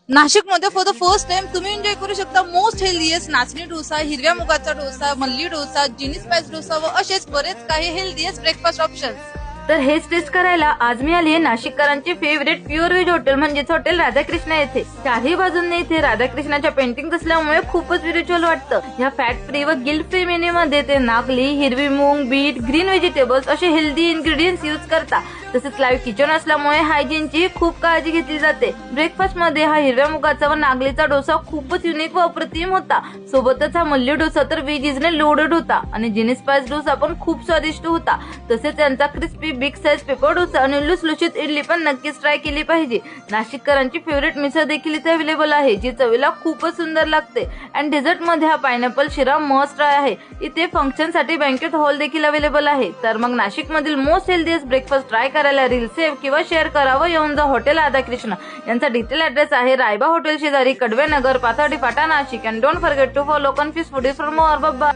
नाशिकमध्ये for the first time तुम्ही enjoy करू शकता मोस्ट हेल्दीएस्ट नाचणी डोसा, हिरव्या मुगाचा डोसा, मल्ली डोसा, जिनी स्पाइस डोसा व असेच बरेच काही हेल्दीएस्ट ब्रेकफास्ट ऑप्शन्स। तर हेच टेस्ट करायला आज मी आली आहे नाशिककरांचे फेवरेट प्युअर व्हेज हॉटेल म्हणजेच हॉटेल राधाकृष्ण येथे। चारही बाजूंनी इथे राधाकृष्णाच्या पेंटिंग असल्यामुळे खूपच स्पिरिच्युअल वाटतं। या फॅट फ्री व गिल्ट फ्री मेन्यू मध्ये ते नागली, हिरवी मूग, बीट, ग्रीन व्हेजिटेबल्स असे हेल्दी इन्ग्रेडियंट्स यूज करता। तसेच लाईव्ह किचन असल्यामुळे हायजीनची खूप काळजी घेतली जाते। ब्रेकफास्ट मध्ये हा हिरव्या मुगाचा व नागलीचा डोसा खूपच युनिक व अप्रतिम होता। सोबतच हा मल्ली डोसा तर व्हेजीजने लोडेड होता आणि जिनी स्पाइस डोसा पण खूप स्वादिष्ट होता। तसेच त्यांचा crispy big size paper dosa आणि लुसलुशीत इडली पण नक्कीच ट्राय केली पाहिजे। नाशिककरांची फेवरेट मिसळ देखील इथे अवेलेबल आहे, जी चवीला खूपच सुंदर लागते। अँड डेझर्ट मध्ये हा पायनॅपल शिरा मस्ट ट्राय आहे। इथे फंक्शन साठी बँकेट हॉल देखील अवेलेबल आहे। तर मग नाशिक मधील मोस्ट हेल्दीएस्ट ब्रेकफास्ट ट्राय करायला रील सेव्ह किंवा शेअर करावं येऊन जा हॉटेल राधाकृष्ण। यांचा डिटेल ऍड्रेस आहे रायबा हॉटेल शेजारी, Kadwe Nagar, Pathardi Phata, Nashik. And don't forget to follow confuse food for more. Bye.